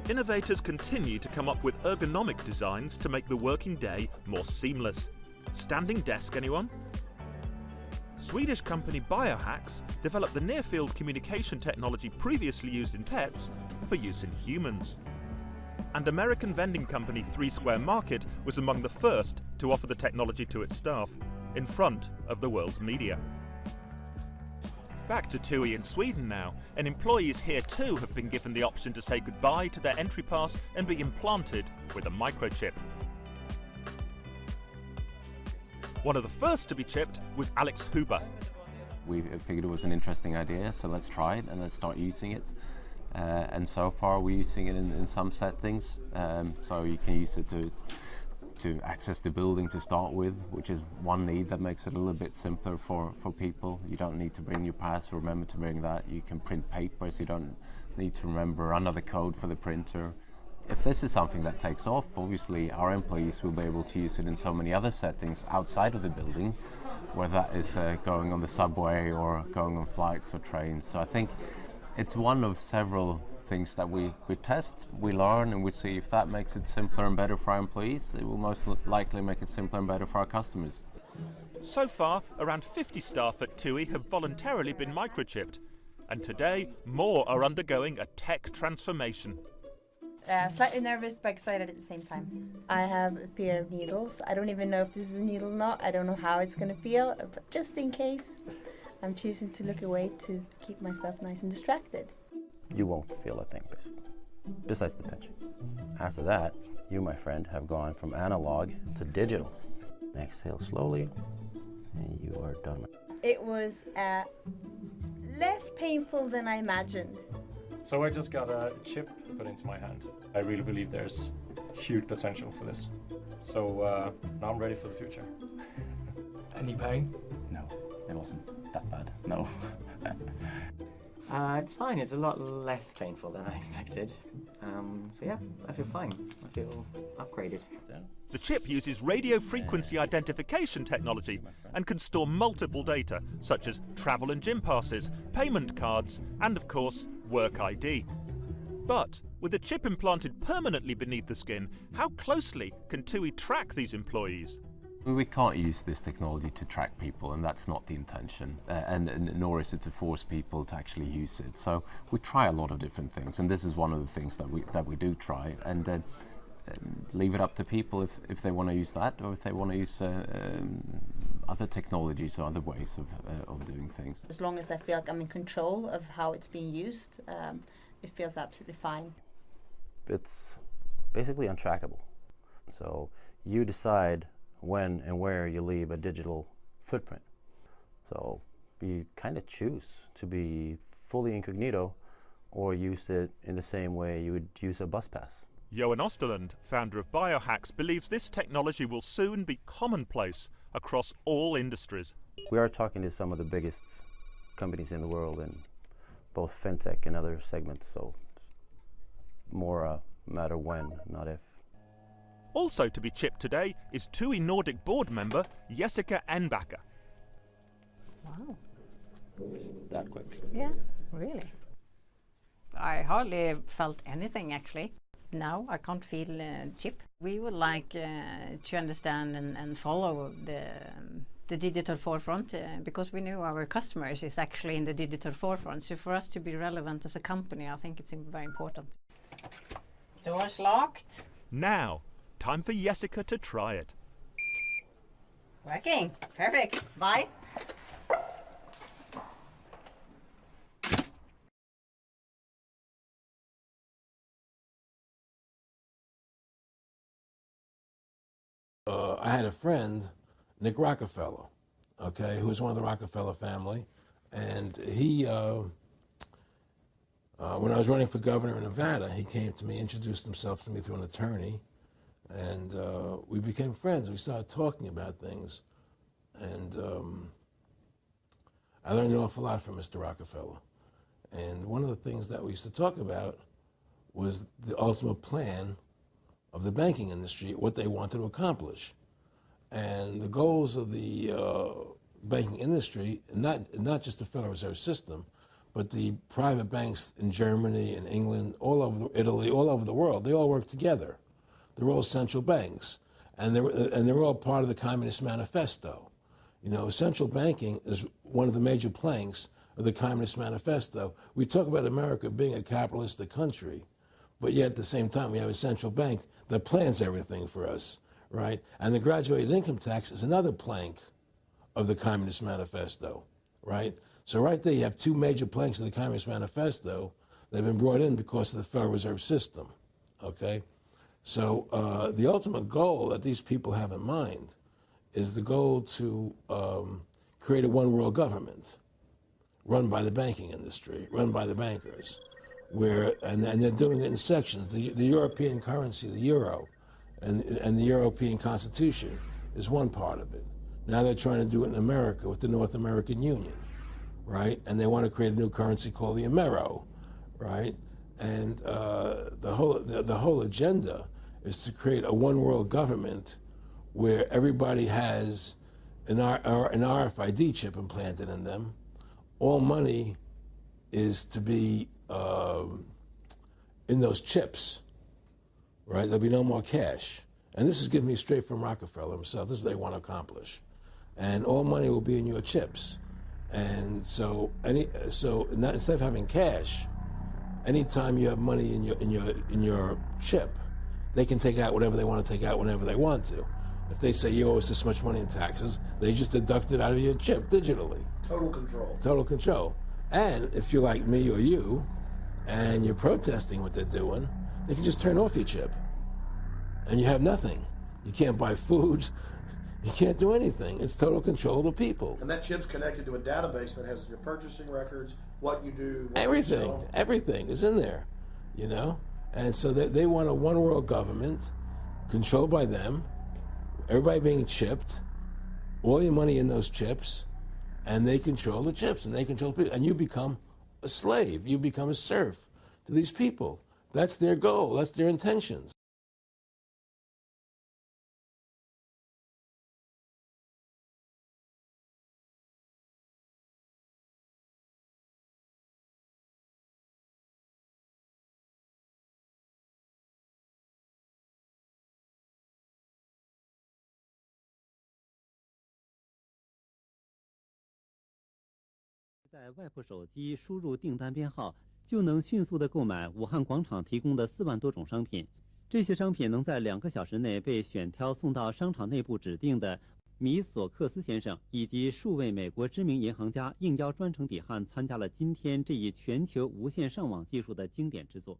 innovators continue to come up with ergonomic designs to make the working day more seamless. Standing desk, anyone? Swedish company Biohacks developed the near-field communication technology previously used in pets for use in humans. And American vending company 3 Square Market was among the first to offer the technology to its staff, in front of the world's media. Back to TUI in Sweden now, and employees here too have been given the option to say goodbye to their entry pass and be implanted with a microchip. One of the first to be chipped was Alex Huber. We figured it was an interesting idea, so let's try it and let's start using it. And so far we're using it in some settings, so you can use it to access the building to start with, which is one need that makes it a little bit simpler for people. You don't need to bring your pass, remember to bring that. You can print papers, you don't need to remember another code for the printer. If this is something that takes off, obviously our employees will be able to use it in so many other settings outside of the building, whether that is going on the subway or going on flights or trains. So I think it's one of several things that we test, we learn, and we see if that makes it simpler and better for our employees. It will most likely make it simpler and better for our customers. So far, around 50 staff at TUI have voluntarily been microchipped, and today more are undergoing a tech transformation. Slightly nervous but excited at the same time. I have a fear of needles. I don't even know if this is a needle or not. I don't know how it's going to feel, but just in case, I'm choosing to look away to keep myself nice and distracted. You won't feel a thing, basically, besides the pinching. After that, you, my friend, have gone from analog to digital. Exhale slowly, and you are done. It was less painful than I imagined. So I just got a chip put into my hand. I really believe there's huge potential for this. So now I'm ready for the future. Any pain? No, it wasn't that bad, no. It's fine, it's a lot less painful than I expected. So yeah, I feel fine. I feel upgraded. The chip uses radio frequency identification technology and can store multiple data, such as travel and gym passes, payment cards, and of course, work ID. But with the chip implanted permanently beneath the skin, how closely can TUI track these employees? We can't use this technology to track people, and that's not the intention, and nor is it to force people to actually use it. So we try a lot of different things, and this is one of the things that we do try, and leave it up to people if they want to use that, or if they want to use other technologies or other ways of doing things. As long as I feel like I'm in control of how it's being used, it feels absolutely fine. It's basically untrackable. So you decide when and where you leave a digital footprint. So you kind of choose to be fully incognito or use it in the same way you would use a bus pass. Johan Osterlund, founder of Biohacks, believes this technology will soon be commonplace across all industries. We are talking to some of the biggest companies in the world in both fintech and other segments, so more a matter when, not if. Also to be chipped today is TUI Nordic board member Jessica Enbacker. Wow. It's that quick. Yeah, really. I hardly felt anything actually. Now I can't feel chip. We would like to understand and follow the digital forefront because we know our customers is actually in the digital forefront. So for us to be relevant as a company, I think it's very important. Doors locked. Now, time for Jessica to try it. Working. Perfect. Bye. I had a friend, Nick Rockefeller, okay, who was one of the Rockefeller family, and he, when I was running for governor in Nevada, he came to me, introduced himself to me through an attorney, and we became friends. We started talking about things, and I learned an awful lot from Mr. Rockefeller. And one of the things that we used to talk about was the ultimate plan of the banking industry, what they wanted to accomplish. And the goals of the banking industry, not just the Federal Reserve System, but the private banks in Germany and England, all over Italy, all over the world, they all work together. They're all central banks, and they're all part of the Communist Manifesto. You know, central banking is one of the major planks of the Communist Manifesto. We talk about America being a capitalistic country, but yet at the same time we have a central bank that plans everything for us, right? And the graduated income tax is another plank of the Communist Manifesto, right? So right there you have two major planks of the Communist Manifesto that have been brought in because of the Federal Reserve System, okay? So the ultimate goal that these people have in mind is the goal to create a one-world government run by the banking industry, run by the bankers, and they're doing it in sections. The European currency, the euro, and the European Constitution is one part of it. Now they're trying to do it in America with the North American Union, right? And they want to create a new currency called the Amero, right? And the whole agenda is to create a one-world government where everybody has an RFID chip implanted in them. All money is to be in those chips, right? There'll be no more cash. And this is given me straight from Rockefeller himself. This is what they want to accomplish. And all money will be in your chips. And so instead of having cash, anytime you have money in your chip, they can take out whatever they want to take out whenever they want to. If they say you owe us this much money in taxes, they just deduct it out of your chip digitally. Total control. Total control. And if you're like me or you, and you're protesting what they're doing, they can just turn off your chip. And you have nothing. You can't buy food. You can't do anything. It's total control of the people. And that chip's connected to a database that has your purchasing records, what you do, what everything. you sell. Everything is in there, you know? And so they want a one-world government controlled by them, everybody being chipped, all your money in those chips, and they control the chips, and they control people. And you become a slave. You become a serf to these people. That's their goal. That's their intentions.在外部手机输入订单编号，就能迅速地购买武汉广场提供的4万多种商品。这些商品能在2个小时内被选挑送到商场内部指定的米索克斯先生以及数位美国知名银行家应邀专程抵汉参加了今天这一全球无线上网技术的经典之作。